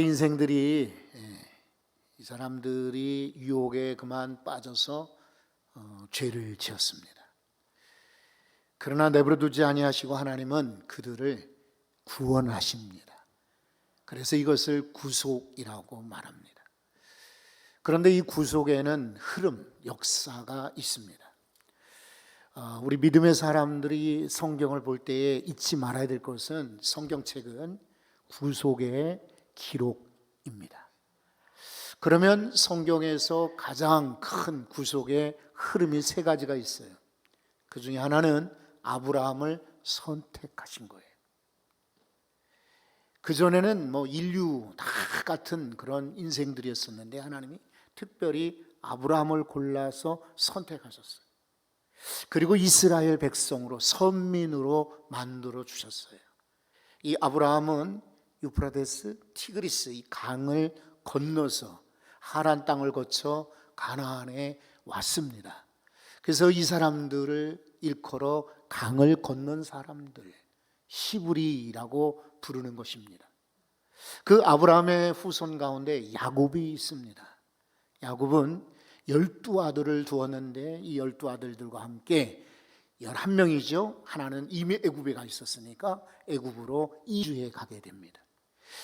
인생들이 이 사람들이 유혹에 그만 빠져서 죄를 지었습니다. 그러나 내버려두지 아니하시고 하나님은 그들을 구원하십니다. 그래서 이것을 구속이라고 말합니다. 그런데 이 구속에는 흐름, 역사가 있습니다. 우리 믿음의 사람들이 성경을 볼 때에 잊지 말아야 될 것은 성경책은 구속의 기록입니다. 그러면 성경에서 가장 큰 구속의 흐름이 세 가지가 있어요. 그 중에 하나는 아브라함을 선택하신 거예요. 그전에는 인류 다 같은 그런 인생들이었었는데 하나님이 특별히 아브라함을 골라서 선택하셨어요. 그리고 이스라엘 백성으로 선민으로 만들어 주셨어요. 이 아브라함은 유프라데스, 티그리스 이 강을 건너서 하란 땅을 거쳐 가나안에 왔습니다. 그래서 이 사람들을 일컬어 강을 건넌 사람들, 히브리라고 부르는 것입니다. 그 아브라함의 후손 가운데 야곱이 있습니다. 야곱은 12아들을 두었는데 이 12아들들과 함께 11명이죠. 하나는 이미 애굽에 가 있었으니까 애굽으로 이주해 가게 됩니다.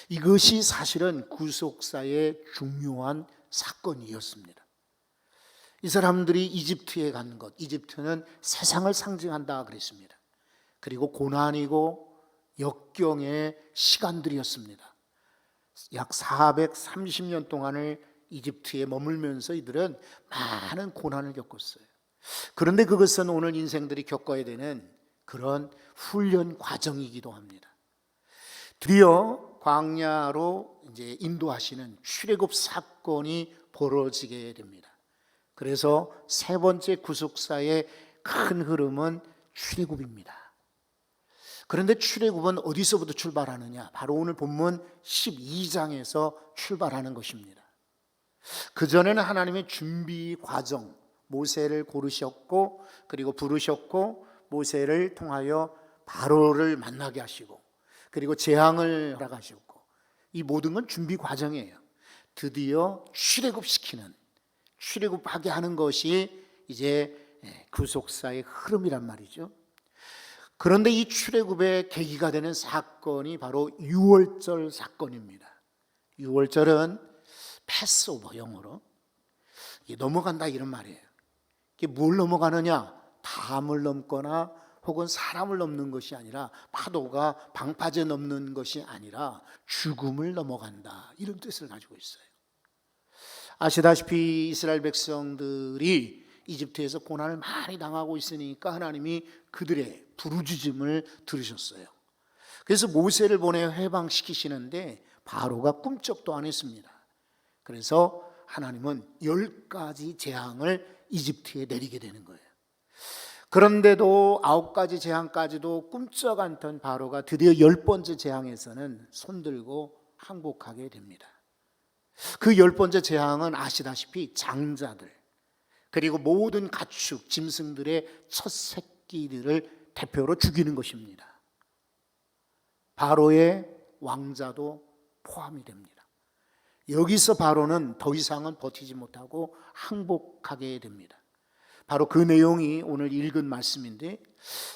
이것이 사실은 구속사의 중요한 사건이었습니다. 이 사람들이 이집트에 간 것, 이집트는 세상을 상징한다 그랬습니다. 그리고 고난이고 역경의 시간들이었습니다. 약 430년 동안을 이집트에 머물면서 이들은 많은 고난을 겪었어요. 그런데 그것은 오늘 인생들이 겪어야 되는 그런 훈련 과정이기도 합니다. 드디어 광야로 이제 인도하시는 출애굽 사건이 벌어지게 됩니다. 그래서 세 번째 구속사의 큰 흐름은 출애굽입니다. 그런데 출애굽은 어디서부터 출발하느냐? 바로 오늘 본문 12장에서 출발하는 것입니다. 그전에는 하나님의 준비 과정, 모세를 고르셨고 그리고 부르셨고 모세를 통하여 바로를 만나게 하시고 그리고 재앙을 허락하셨고 이 모든 건 준비 과정이에요. 드디어 출애굽시키는, 출애굽하게 하는 것이 이제 구속사의 흐름이란 말이죠. 그런데 이 출애굽의 계기가 되는 사건이 바로 유월절 사건입니다. 유월절은 패스오버, 영어로 넘어간다 이런 말이에요. 이게 뭘 넘어가느냐? 담을 넘거나 혹은 사람을 넘는 것이 아니라, 파도가 방파제 넘는 것이 아니라 죽음을 넘어간다, 이런 뜻을 가지고 있어요. 아시다시피 이스라엘 백성들이 이집트에서 고난을 많이 당하고 있으니까 하나님이 그들의 부르짖음을 들으셨어요. 그래서 모세를 보내 해방시키시는데 바로가 꿈쩍도 안 했습니다. 그래서 하나님은 10가지 재앙을 이집트에 내리게 되는 거예요. 그런데도 9가지 재앙까지도 꿈쩍 않던 바로가 드디어 10번째 재앙에서는 손들고 항복하게 됩니다. 그 10번째 재앙은 아시다시피 장자들 그리고 모든 가축, 짐승들의 첫 새끼들을 대표로 죽이는 것입니다. 바로의 왕자도 포함이 됩니다. 여기서 바로는 더 이상은 버티지 못하고 항복하게 됩니다. 바로 그 내용이 오늘 읽은 말씀인데,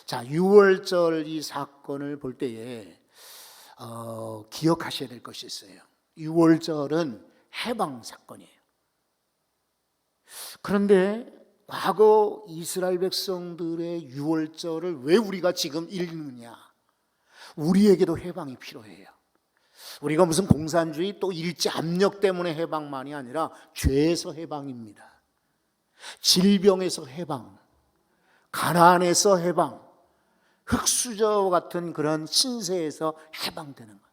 자, 유월절 이 사건을 볼 때에 기억하셔야 될 것이 있어요. 유월절은 해방 사건이에요. 그런데 과거 이스라엘 백성들의 유월절을 왜 우리가 지금 읽느냐? 우리에게도 해방이 필요해요. 우리가 무슨 공산주의 또 일제 압력 때문에 해방만이 아니라 죄에서 해방입니다. 질병에서 해방, 가난에서 해방, 흙수저와 같은 그런 신세에서 해방되는 것.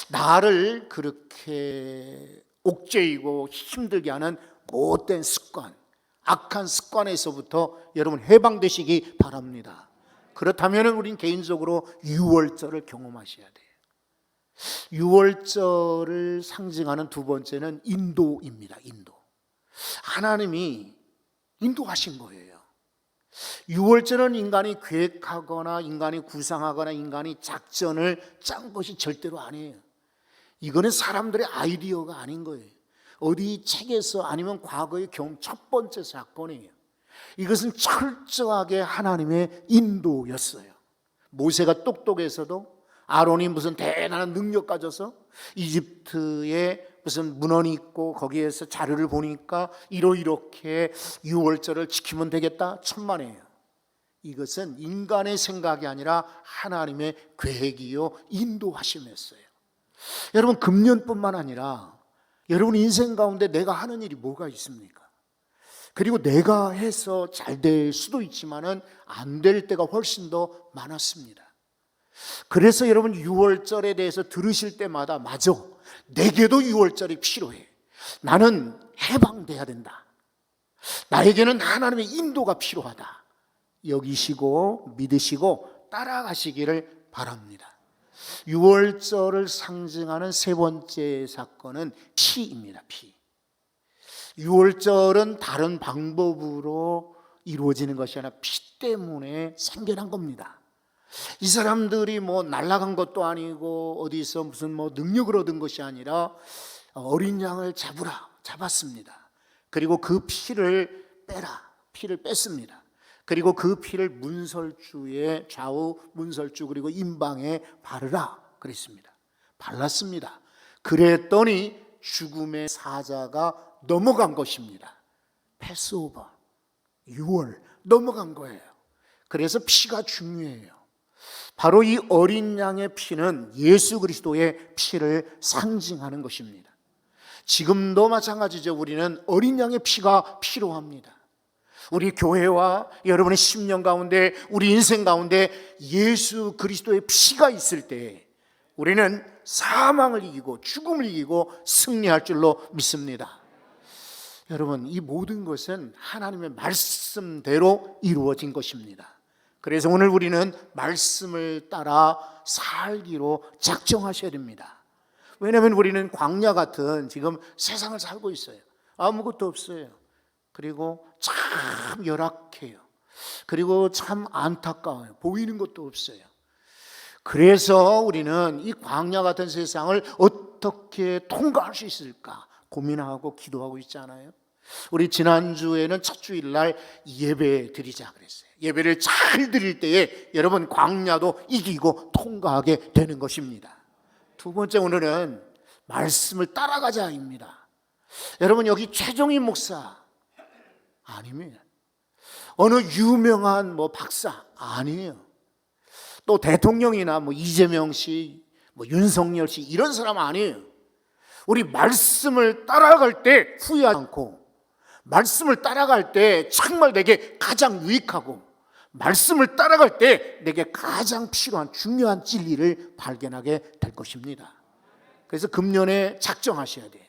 나를 그렇게 옥죄이고 힘들게 하는 못된 습관, 악한 습관에서부터 여러분 해방되시기 바랍니다. 그렇다면 우린 개인적으로 유월절을 경험하셔야 돼요. 유월절을 상징하는 두 번째는 인도입니다. 인도. 하나님이 인도하신 거예요. 유월절은 인간이 계획하거나 인간이 구상하거나 인간이 작전을 짠 것이 절대로 아니에요. 이거는 사람들의 아이디어가 아닌 거예요. 어디 책에서 아니면 과거의 경험 첫 번째 사건이에요. 이것은 철저하게 하나님의 인도였어요. 모세가 똑똑해서도 아론이 무슨 대단한 능력 가져서 이집트에 무슨 문헌이 있고 거기에서 자료를 보니까 이렇게 유월절을 지키면 되겠다 천만에요. 이것은 인간의 생각이 아니라 하나님의 계획이요 인도하심이었어요. 여러분, 금년뿐만 아니라 여러분 인생 가운데 내가 하는 일이 뭐가 있습니까? 그리고 내가 해서 잘 될 수도 있지만은 안 될 때가 훨씬 더 많았습니다. 그래서 여러분 유월절에 대해서 들으실 때마다 맞아, 내게도 유월절이 필요해. 나는 해방돼야 된다. 나에게는 하나님의 인도가 필요하다. 여기시고 믿으시고 따라가시기를 바랍니다. 유월절을 상징하는 세 번째 사건은 피입니다. 피. 유월절은 다른 방법으로 이루어지는 것이 아니라 피 때문에 생겨난 겁니다. 이 사람들이 뭐 날아간 것도 아니고 어디서 무슨 뭐 능력을 얻은 것이 아니라 어린 양을 잡았습니다. 그리고 그 피를 뺐습니다. 그리고 그 피를 문설주에 좌우 문설주 그리고 임방에 바르라 그랬습니다. 발랐습니다. 그랬더니 죽음의 사자가 넘어간 것입니다. 패스오버, 6월 넘어간 거예요. 그래서 피가 중요해요. 바로 이 어린 양의 피는 예수 그리스도의 피를 상징하는 것입니다. 지금도 마찬가지죠. 우리는 어린 양의 피가 필요합니다. 우리 교회와 여러분의 심령 가운데, 우리 인생 가운데 예수 그리스도의 피가 있을 때 우리는 사망을 이기고 죽음을 이기고 승리할 줄로 믿습니다. 여러분, 이 모든 것은 하나님의 말씀대로 이루어진 것입니다. 그래서 오늘 우리는 말씀을 따라 살기로 작정하셔야 됩니다. 왜냐하면 우리는 광야 같은 지금 세상을 살고 있어요. 아무것도 없어요. 그리고 참 열악해요. 그리고 참 안타까워요. 보이는 것도 없어요. 그래서 우리는 이 광야 같은 세상을 어떻게 통과할 수 있을까 고민하고 기도하고 있잖아요. 우리 지난주에는 첫 주일날 예배 드리자 그랬어요. 예배를 잘 드릴 때에 여러분 광야도 이기고 통과하게 되는 것입니다. 두 번째, 오늘은 말씀을 따라가자입니다. 여러분, 여기 최종인 목사 아닙니다. 어느 유명한 박사 아니에요. 또 대통령이나 이재명 씨, 윤석열 씨 이런 사람 아니에요. 우리 말씀을 따라갈 때 후회하지 않고, 말씀을 따라갈 때 정말 내게 가장 유익하고, 말씀을 따라갈 때 내게 가장 필요한 중요한 진리를 발견하게 될 것입니다. 그래서 금년에 작정하셔야 돼.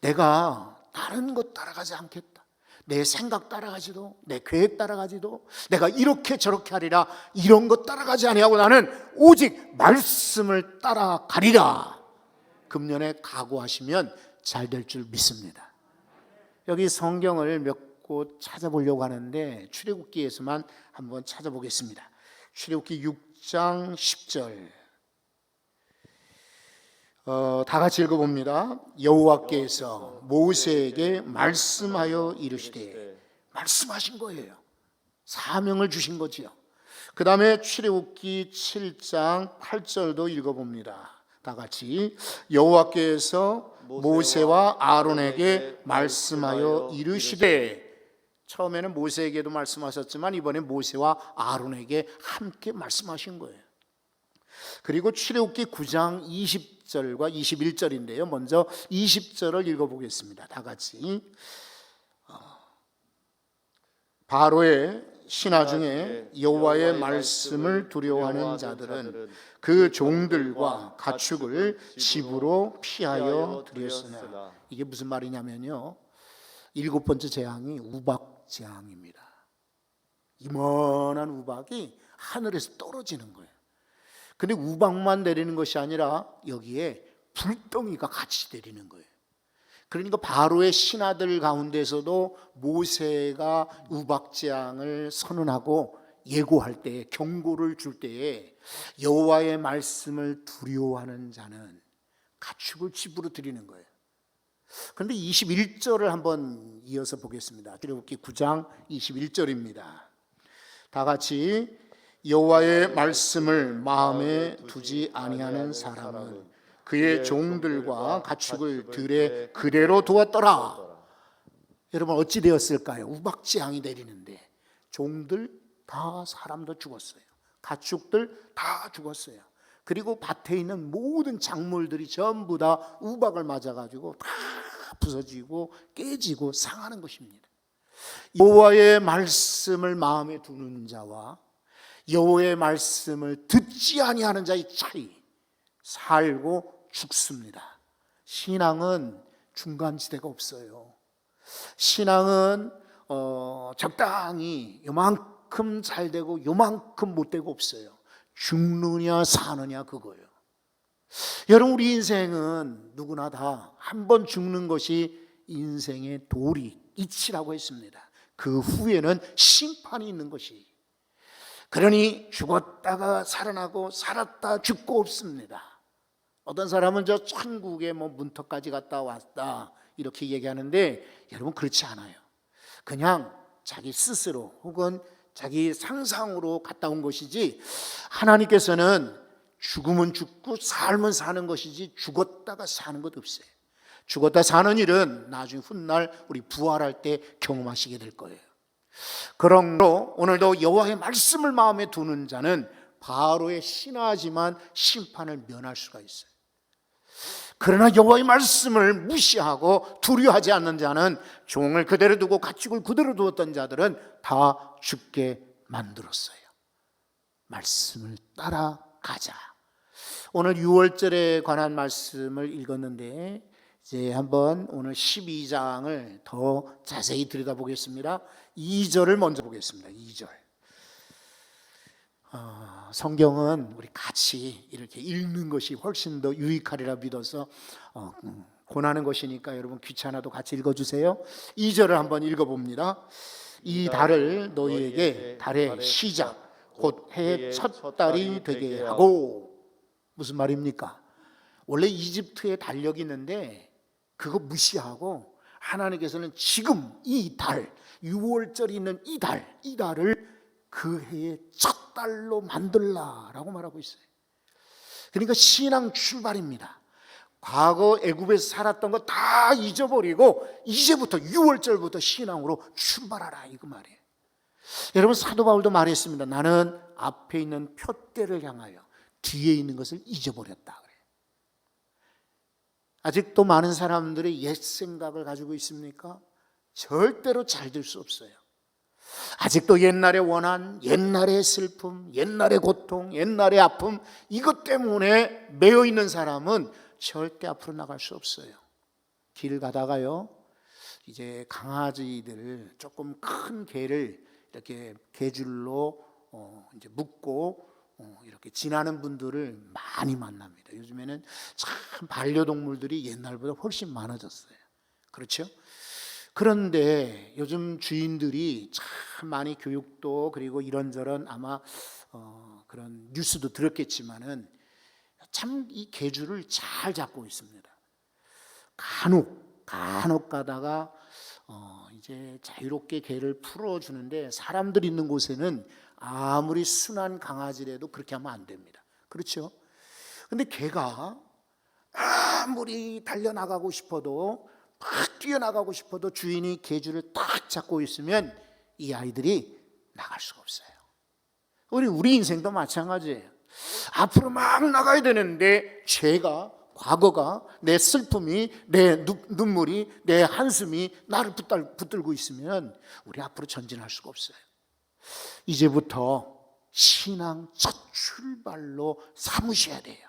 내가 다른 것 따라가지 않겠다. 내 생각 따라가지도, 내 계획 따라가지도, 내가 이렇게 저렇게 하리라 이런 것 따라가지 아니하고 나는 오직 말씀을 따라가리라. 금년에 각오하시면 잘 될 줄 믿습니다. 여기 성경을 몇 곳 찾아보려고 하는데 출애굽기에서만 한번 찾아보겠습니다. 출애굽기 6장 10절 다 같이 읽어봅니다. 여호와께서 모세에게 말씀하여 이르시되, 말씀하신 거예요. 사명을 주신 거지요. 그 다음에 출애굽기 7장 8절도 읽어봅니다. 다 같이 여호와께서 모세와 아론에게 말씀하여 이르시되, 처음에는 모세에게도 말씀하셨지만 이번에 모세와 아론에게 함께 말씀하신 거예요. 그리고 출애굽기 9장 20절과 21절인데요. 먼저 20절을 읽어보겠습니다. 다 같이. 바로의 신하 중에 여호와의 말씀을 두려워하는 자들은 그 종들과 가축을 집으로 피하여 들였으나. 이게 무슨 말이냐면요, 7번째 재앙이 우박재앙입니다. 이만한 우박이 하늘에서 떨어지는 거예요. 근데 우박만 내리는 것이 아니라 여기에 불덩이가 같이 내리는 거예요. 그러니까 바로의 신하들 가운데서도 모세가 우박재앙을 선언하고 예고할 때, 경고를 줄 때에 여호와의 말씀을 두려워하는 자는 가축을 집으로 드리는 거예요. 그런데 21절을 한번 이어서 보겠습니다. 출애굽기 9장 21절입니다. 다 같이 여호와의 말씀을 마음에 두지 아니하는 사람은 그의 종들과 가축을 들에 그대로 두었더라. 여러분 어찌 되었을까요? 우박지향이 내리는데 종들 다 사람도 죽었어요. 가축들 다 죽었어요. 그리고 밭에 있는 모든 작물들이 전부 다 우박을 맞아가지고 다 부서지고 깨지고 상하는 것입니다. 여호와의 말씀을 마음에 두는 자와 여호와의 말씀을 듣지 아니하는 자의 차이, 살고 죽습니다. 신앙은 중간지대가 없어요. 신앙은 적당히 요만큼 잘 되고 요만큼 못 되고 없어요. 죽느냐 사느냐 그거예요. 여러분 우리 인생은 누구나 다 한 번 죽는 것이 인생의 도리, 이치라고 했습니다. 그 후에는 심판이 있는 것이. 그러니 죽었다가 살아나고 살았다 죽고 없습니다. 어떤 사람은 저 천국에 뭐 문턱까지 갔다 왔다 이렇게 얘기하는데 여러분 그렇지 않아요. 그냥 자기 스스로 혹은 자기 상상으로 갔다 온 것이지 하나님께서는 죽으면 죽고 살면 사는 것이지 죽었다가 사는 것 없어요. 죽었다 사는 일은 나중에 훗날 우리 부활할 때 경험하시게 될 거예요. 그러므로 오늘도 여호와의 말씀을 마음에 두는 자는 바로의 신하지만 심판을 면할 수가 있어요. 그러나 여호와의 말씀을 무시하고 두려워하지 않는 자는 종을 그대로 두고 가축을 그대로 두었던 자들은 다 죽게 만들었어요. 말씀을 따라가자. 오늘 6월절에 관한 말씀을 읽었는데 이제 한번 오늘 12장을 더 자세히 들여다보겠습니다. 2절을 먼저 보겠습니다. 2절. 성경은 우리 같이 이렇게 읽는 것이 훨씬 더 유익하리라 믿어서 권하는 것이니까 여러분 귀찮아도 같이 읽어주세요. 2절을 한번 읽어봅니다. 이 달을 너희에게 달의 시작 곧 해의 첫 달이 되게 하고. 무슨 말입니까? 원래 이집트에 달력이 있는데 그거 무시하고 하나님께서는 지금 이 달 6월절이 있는 이 달을 그 해의 첫 달로 만들라라고 말하고 있어요. 그러니까 신앙 출발입니다. 과거 애굽에서 살았던 거 다 잊어버리고 이제부터 6월절부터 신앙으로 출발하라 이거 말이에요. 여러분 사도 바울도 말했습니다. 나는 앞에 있는 표대를 향하여 뒤에 있는 것을 잊어버렸다 그래요. 아직도 많은 사람들이 옛 생각을 가지고 있습니까? 절대로 잘 될 수 없어요. 아직도 옛날의 원한, 옛날의 슬픔, 옛날의 고통, 옛날의 아픔 이것 때문에 매여 있는 사람은 절대 앞으로 나갈 수 없어요. 길 가다가요 이제 강아지들 조금 큰 개를 이렇게 개줄로 이제 묶고 이렇게 지나는 분들을 많이 만납니다. 요즘에는 참 반려동물들이 옛날보다 훨씬 많아졌어요. 그렇죠? 그런데 요즘 주인들이 참 많이 교육도 그리고 이런저런 아마 그런 뉴스도 들었겠지만은 참 이 개줄을 잘 잡고 있습니다. 간혹 가다가 이제 자유롭게 개를 풀어주는데 사람들 있는 곳에는 아무리 순한 강아지라도 그렇게 하면 안 됩니다. 그렇죠? 근데 개가 아무리 달려나가고 싶어도 막 뛰어나가고 싶어도 주인이 개줄을 딱 잡고 있으면 이 아이들이 나갈 수가 없어요. 우리 인생도 마찬가지예요. 앞으로 막 나가야 되는데 죄가 과거가 내 슬픔이 내 눈물이 내 한숨이 나를 붙들고 있으면 우리 앞으로 전진할 수가 없어요. 이제부터 신앙 첫 출발로 삼으셔야 돼요.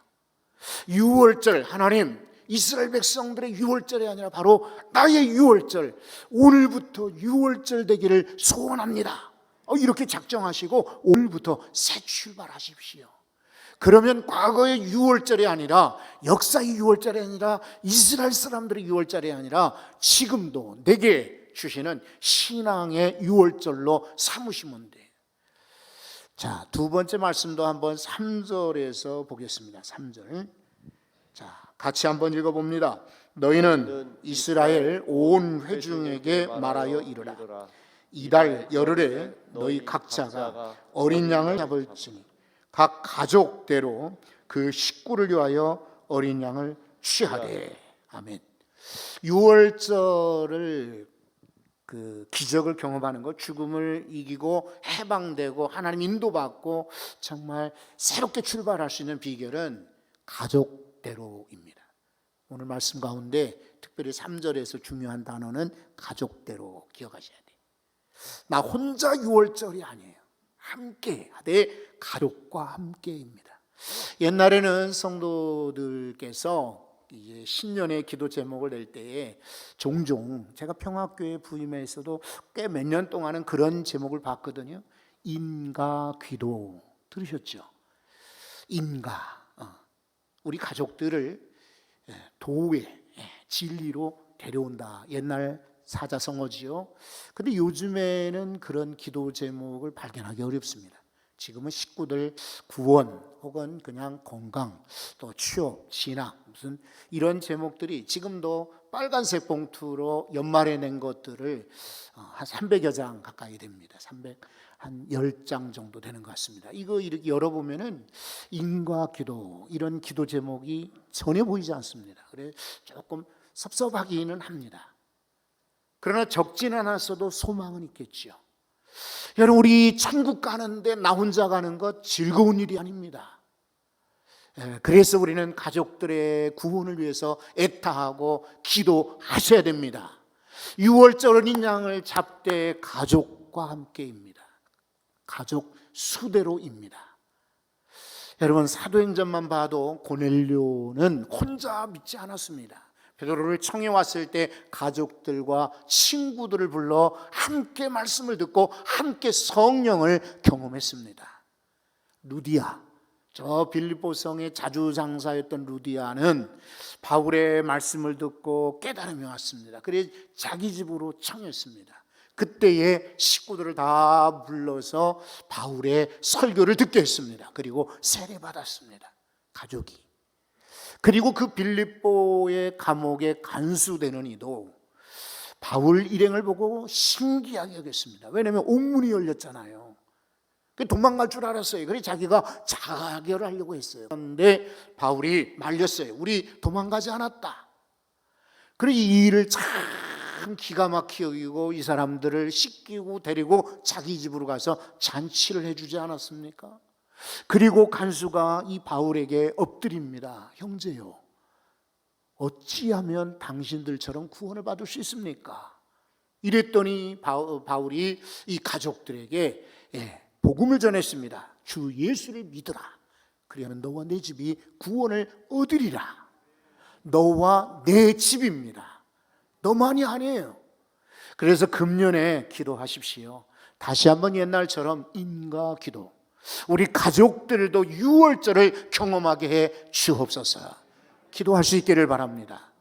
6월절 하나님 이스라엘 백성들의 6월절이 아니라 바로 나의 6월절 오늘부터 6월절 되기를 소원합니다. 이렇게 작정하시고 오늘부터 새 출발하십시오. 그러면 과거의 6월절이 아니라 역사의 6월절이 아니라 이스라엘 사람들의 6월절이 아니라 지금도 내게 주시는 신앙의 6월절로 삼으시면 돼요. 자, 두 번째 말씀도 한번 3절에서 보겠습니다. 3절. 자, 같이 한번 읽어봅니다. 너희는 이스라엘 온 회중에게 말하여 이르라. 이달 열흘에 너희 각자가 어린 양을 잡을지니 각 가족대로 그 식구를 위하여 어린 양을 취하되. 아멘. 유월절을 그 기적을 경험하는 것, 죽음을 이기고 해방되고 하나님 인도받고 정말 새롭게 출발할 수 있는 비결은 가족대로입니다. 오늘 말씀 가운데 특별히 3절에서 중요한 단어는 가족대로 기억하셔야 돼요. 나 혼자 유월절이 아니에요. 함께 하되 가족과 함께입니다. 옛날에는 성도들께서 이제 신년의 기도 제목을 낼 때에 종종 제가 평화교회 부임에서도 꽤 몇 년 동안은 그런 제목을 봤거든요. 인가 기도 들으셨죠? 인가, 우리 가족들을 도의 진리로 데려온다. 옛날 사자성어지요. 근데 요즘에는 그런 기도 제목을 발견하기 어렵습니다. 지금은 식구들 구원 혹은 그냥 건강, 또 취업, 진학 무슨 이런 제목들이 지금도 빨간색 봉투로 연말에 낸 것들을 한 300여 장 가까이 됩니다. 한 10장 정도 되는 것 같습니다. 이거 이렇게 열어보면은 인과 기도 이런 기도 제목이 전혀 보이지 않습니다. 그래서 조금 섭섭하기는 합니다. 그러나 적진 않았어도 소망은 있겠죠. 여러분, 우리 천국 가는데 나 혼자 가는 것 즐거운 일이 아닙니다. 그래서 우리는 가족들의 구원을 위해서 애타하고 기도하셔야 됩니다. 6월절 어린 양을 잡되 가족과 함께입니다. 가족 수대로입니다. 여러분, 사도행전만 봐도 고넬료는 혼자 믿지 않았습니다. 베드로를 청해 왔을 때 가족들과 친구들을 불러 함께 말씀을 듣고 함께 성령을 경험했습니다. 루디아, 저 빌립보성의 자주장사였던 루디아는 바울의 말씀을 듣고 깨달음이 왔습니다. 그래서 자기 집으로 청했습니다. 그때의 식구들을 다 불러서 바울의 설교를 듣게 했습니다. 그리고 세례받았습니다. 가족이. 그리고 그 빌립보의 감옥에 간수되는 이도 바울 일행을 보고 신기하게 여겼습니다. 왜냐하면 옥문이 열렸잖아요. 도망갈 줄 알았어요. 그래서 자기가 자결하려고 했어요. 그런데 바울이 말렸어요. 우리 도망가지 않았다. 그래서 이 일을 참 기가 막히게 여기고 이 사람들을 씻기고 데리고 자기 집으로 가서 잔치를 해주지 않았습니까? 그리고 간수가 이 바울에게 엎드립니다. 형제요, 어찌하면 당신들처럼 구원을 받을 수 있습니까? 이랬더니 바울이 이 가족들에게 복음을 전했습니다. 주 예수를 믿으라. 그리하면 너와 내 집이 구원을 얻으리라. 너와 내 집입니다. 너만이 아니에요. 그래서 금년에 기도하십시오. 다시 한번 옛날처럼 인가 기도, 우리 가족들도 6월절을 경험하게 해 주옵소서. 기도할 수 있기를 바랍니다.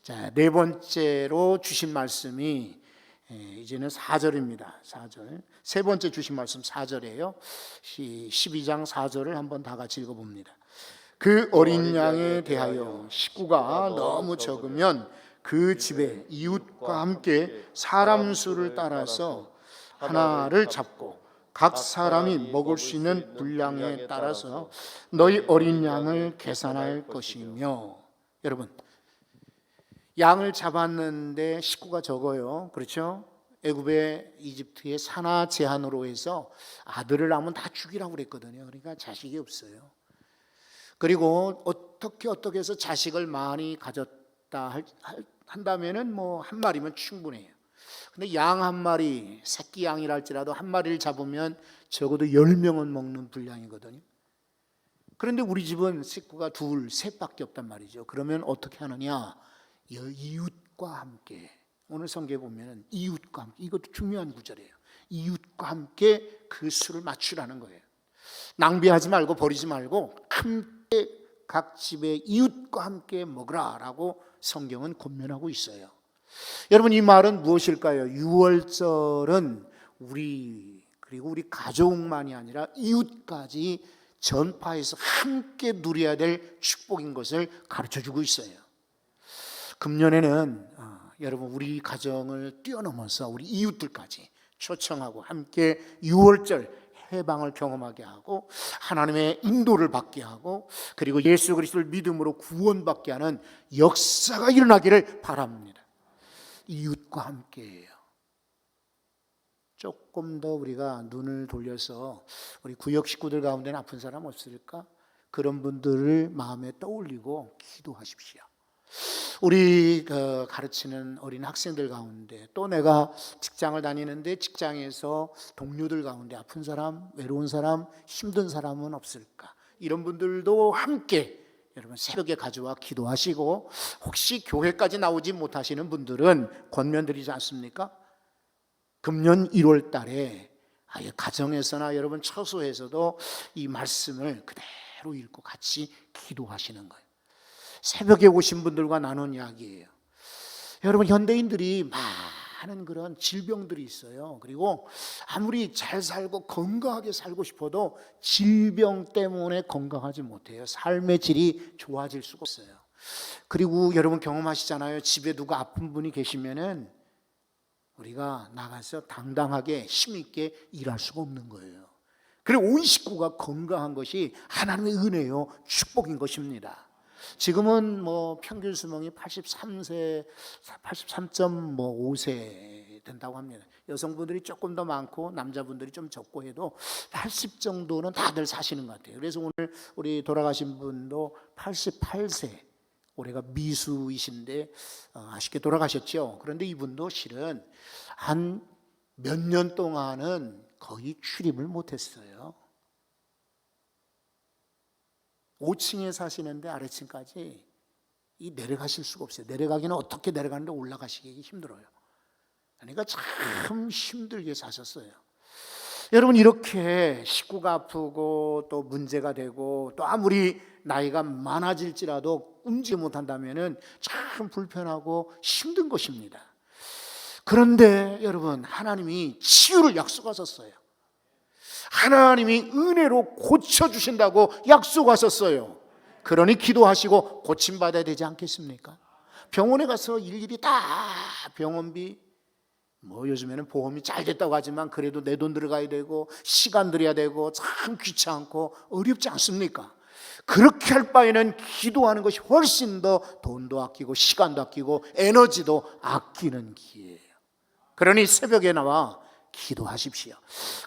자, 네 번째로 주신 말씀이 이제는 4절입니다. 4절. 세 번째 주신 말씀 4절이에요. 12장 4절을 한번 다 같이 읽어봅니다. 그 어린 양에 대하여 식구가 너무 적으면 그 집에 이웃과 함께 사람 수를 따라서 하나를 잡고 각 사람이 먹을 수 있는 분량에 따라서 너희 어린 양을 계산할 것이며. 여러분, 양을 잡았는데 식구가 적어요. 그렇죠? 애굽의 이집트의 산하 제한으로 해서 아들을 낳으면 다 죽이라고 그랬거든요. 그러니까 자식이 없어요. 그리고 어떻게 해서 자식을 많이 가졌다 한다면은 뭐 한 마리면 충분해요. 근데 양 한 마리, 새끼 양이랄지라도 한 마리를 잡으면 적어도 10명은 먹는 분량이거든요. 그런데 우리 집은 식구가 둘, 셋밖에 없단 말이죠. 그러면 어떻게 하느냐? 이웃과 함께. 오늘 성경에 보면 이웃과 함께, 이것도 중요한 구절이에요. 이웃과 함께 그 수를 맞추라는 거예요. 낭비하지 말고 버리지 말고 함께 각 집의 이웃과 함께 먹으라라고 성경은 권면하고 있어요. 여러분, 이 말은 무엇일까요? 6월절은 우리 그리고 우리 가족만이 아니라 이웃까지 전파해서 함께 누려야 될 축복인 것을 가르쳐주고 있어요. 금년에는 여러분 우리 가정을 뛰어넘어서 우리 이웃들까지 초청하고 함께 6월절 해방을 경험하게 하고 하나님의 인도를 받게 하고 그리고 예수 그리스도를 믿음으로 구원받게 하는 역사가 일어나기를 바랍니다. 이웃과 함께해요. 조금 더 우리가 눈을 돌려서 우리 구역 식구들 가운데는 아픈 사람 없을까? 그런 분들을 마음에 떠올리고 기도하십시오. 우리 가르치는 어린 학생들 가운데 또 내가 직장을 다니는데 직장에서 동료들 가운데 아픈 사람, 외로운 사람, 힘든 사람은 없을까? 이런 분들도 함께 여러분 새벽에 가져와 기도하시고 혹시 교회까지 나오지 못하시는 분들은 권면드리지 않습니까? 금년 1월 달에 아예 가정에서나 여러분 처소에서도 이 말씀을 그대로 읽고 같이 기도하시는 거예요. 새벽에 오신 분들과 나눈 이야기예요. 여러분 현대인들이 많은 그런 질병들이 있어요. 그리고 아무리 잘 살고 건강하게 살고 싶어도 질병 때문에 건강하지 못해요. 삶의 질이 좋아질 수가 없어요. 그리고 여러분 경험하시잖아요. 집에 누가 아픈 분이 계시면은 우리가 나가서 당당하게 힘있게 일할 수가 없는 거예요. 그리고 온 식구가 건강한 것이 하나님의 은혜요 축복인 것입니다. 지금은 뭐 평균 수명이 83세, 83.5세 된다고 합니다. 여성분들이 조금 더 많고 남자분들이 좀 적고 해도 80 정도는 다들 사시는 것 같아요. 그래서 오늘 우리 돌아가신 분도 88세, 올해가 미수이신데 아쉽게 돌아가셨죠. 그런데 이분도 실은 한 몇 년 동안은 거의 출입을 못했어요. 5층에 사시는데 아래층까지 내려가실 수가 없어요. 내려가기는 어떻게 내려가는데 올라가시기 힘들어요. 그러니까 참 힘들게 사셨어요. 여러분 이렇게 식구가 아프고 또 문제가 되고 또 아무리 나이가 많아질지라도 움직이지 못한다면 참 불편하고 힘든 것입니다. 그런데 여러분 하나님이 치유를 약속하셨어요. 하나님이 은혜로 고쳐주신다고 약속하셨어요. 그러니 기도하시고 고침받아야 되지 않겠습니까? 병원에 가서 일일이 다 병원비 뭐 요즘에는 보험이 잘 됐다고 하지만 그래도 내 돈 들어가야 되고 시간 들여야 되고 참 귀찮고 어렵지 않습니까? 그렇게 할 바에는 기도하는 것이 훨씬 더 돈도 아끼고 시간도 아끼고 에너지도 아끼는 기회예요. 그러니 새벽에 나와 기도하십시오.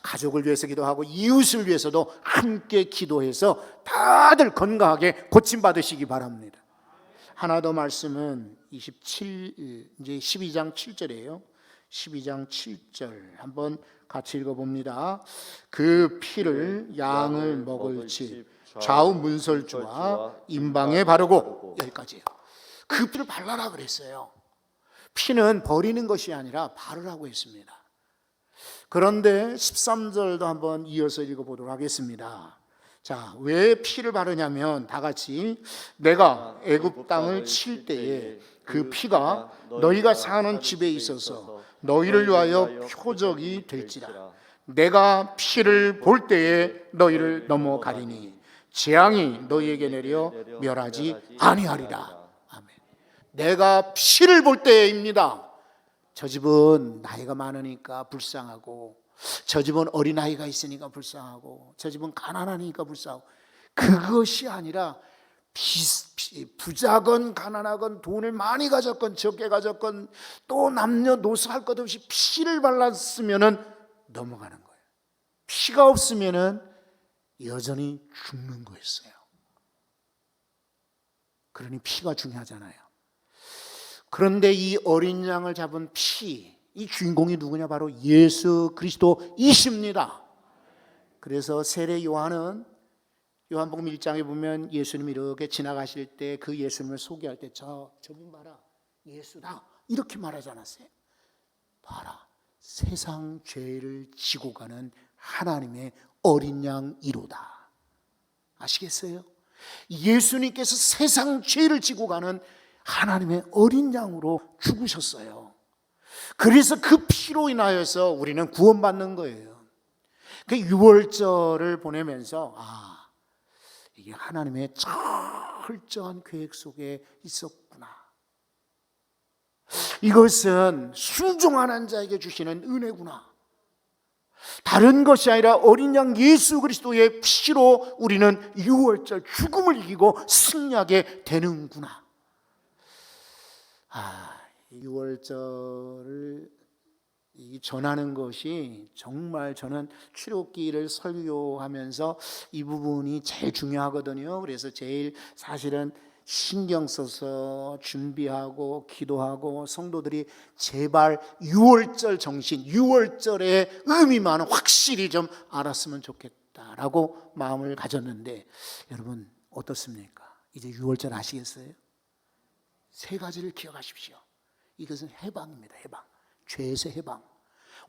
가족을 위해서 기도하고 이웃을 위해서도 함께 기도해서 다들 건강하게 고침받으시기 바랍니다. 하나 더 말씀은 27 이제 12장 7절이에요. 12장 7절 한번 같이 읽어봅니다. 그 피를 양을 먹을 집 좌우 문설주와 임방에 바르고, 여기까지예요. 그 피를 발라라 그랬어요. 피는 버리는 것이 아니라 바르라고 했습니다. 그런데 13절도 한번 이어서 읽어보도록 하겠습니다. 자, 왜 피를 바르냐면 다 같이 내가 애굽 땅을 칠 때에 그 피가 너희가 사는 집에 있어서 너희를 위하여 표적이 될지라. 내가 피를 볼 때에 너희를 넘어가리니 재앙이 너희에게 내려 멸하지 아니하리라. 아멘. 내가 피를 볼 때입니다. 저 집은 나이가 많으니까 불쌍하고, 저 집은 어린아이가 있으니까 불쌍하고, 저 집은 가난하니까 불쌍하고, 그것이 아니라 부자건 가난하건 돈을 많이 가졌건 적게 가졌건 또 남녀노소 할 것 없이 피를 발랐으면 넘어가는 거예요. 피가 없으면 여전히 죽는 거였어요. 그러니 피가 중요하잖아요. 그런데 이 어린 양을 잡은 피, 이 주인공이 누구냐? 바로 예수 그리스도이십니다. 그래서 세례 요한은 요한복음 1장에 보면 예수님이 이렇게 지나가실 때 그 예수님을 소개할 때 저분 봐라, 예수다, 이렇게 말하지 않았어요? 봐라, 세상 죄를 지고 가는 하나님의 어린 양이로다. 아시겠어요? 예수님께서 세상 죄를 지고 가는 하나님의 어린 양으로 죽으셨어요. 그래서 그 피로 인하여서 우리는 구원받는 거예요. 그 6월절을 보내면서 이게 하나님의 철저한 계획 속에 있었구나. 이것은 순종하는 자에게 주시는 은혜구나. 다른 것이 아니라 어린 양 예수 그리스도의 피로 우리는 유월절 죽음을 이기고 승리하게 되는구나. 유월절을 전하는 것이 정말 저는 출애굽기를 설교하면서 이 부분이 제일 중요하거든요. 그래서 제일 사실은 신경 써서 준비하고 기도하고 성도들이 제발 유월절 정신, 유월절의 의미만 확실히 좀 알았으면 좋겠다라고 마음을 가졌는데, 여러분 어떻습니까? 이제 유월절 아시겠어요? 세 가지를 기억하십시오. 이것은 해방입니다. 해방. 죄에서 해방,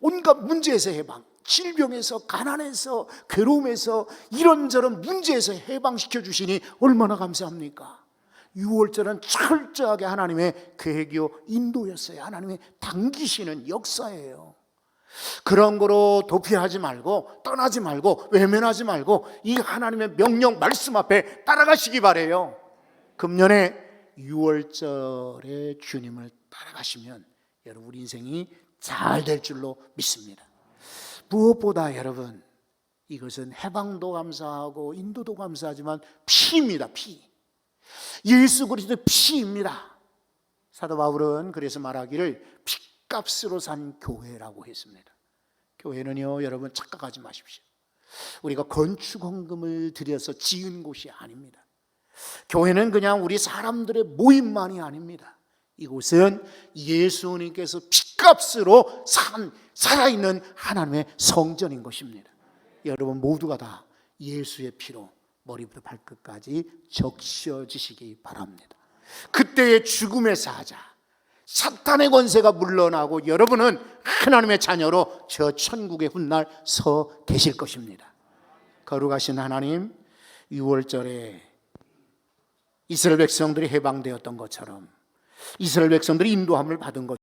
온갖 문제에서 해방, 질병에서, 가난에서, 괴로움에서, 이런저런 문제에서 해방시켜 주시니 얼마나 감사합니까? 유월절은 철저하게 하나님의 계획이요 인도였어요. 하나님의 당기시는 역사예요. 그런 거로 도피하지 말고, 떠나지 말고, 외면하지 말고 이 하나님의 명령 말씀 앞에 따라가시기 바래요. 금년에 유월절에 주님을 따라가시면 여러분 우리 인생이 잘 될 줄로 믿습니다. 무엇보다 여러분, 이것은 해방도 감사하고 인도도 감사하지만 피입니다. 피. 예수 그리스도의 피입니다. 사도 바울은 그래서 말하기를 피값으로 산 교회라고 했습니다. 교회는요, 여러분 착각하지 마십시오. 우리가 건축헌금을 들여서 지은 곳이 아닙니다. 교회는 그냥 우리 사람들의 모임만이 아닙니다. 이곳은 예수님께서 피값으로 살아있는 하나님의 성전인 것입니다. 여러분 모두가 다 예수의 피로 머리부터 발끝까지 적셔지시기 바랍니다. 그때의 죽음의 사자 사탄의 권세가 물러나고 여러분은 하나님의 자녀로 저 천국의 훗날 서 계실 것입니다. 거룩하신 하나님, 6월절에 이스라엘 백성들이 해방되었던 것처럼 이스라엘 백성들이 인도함을 받은 것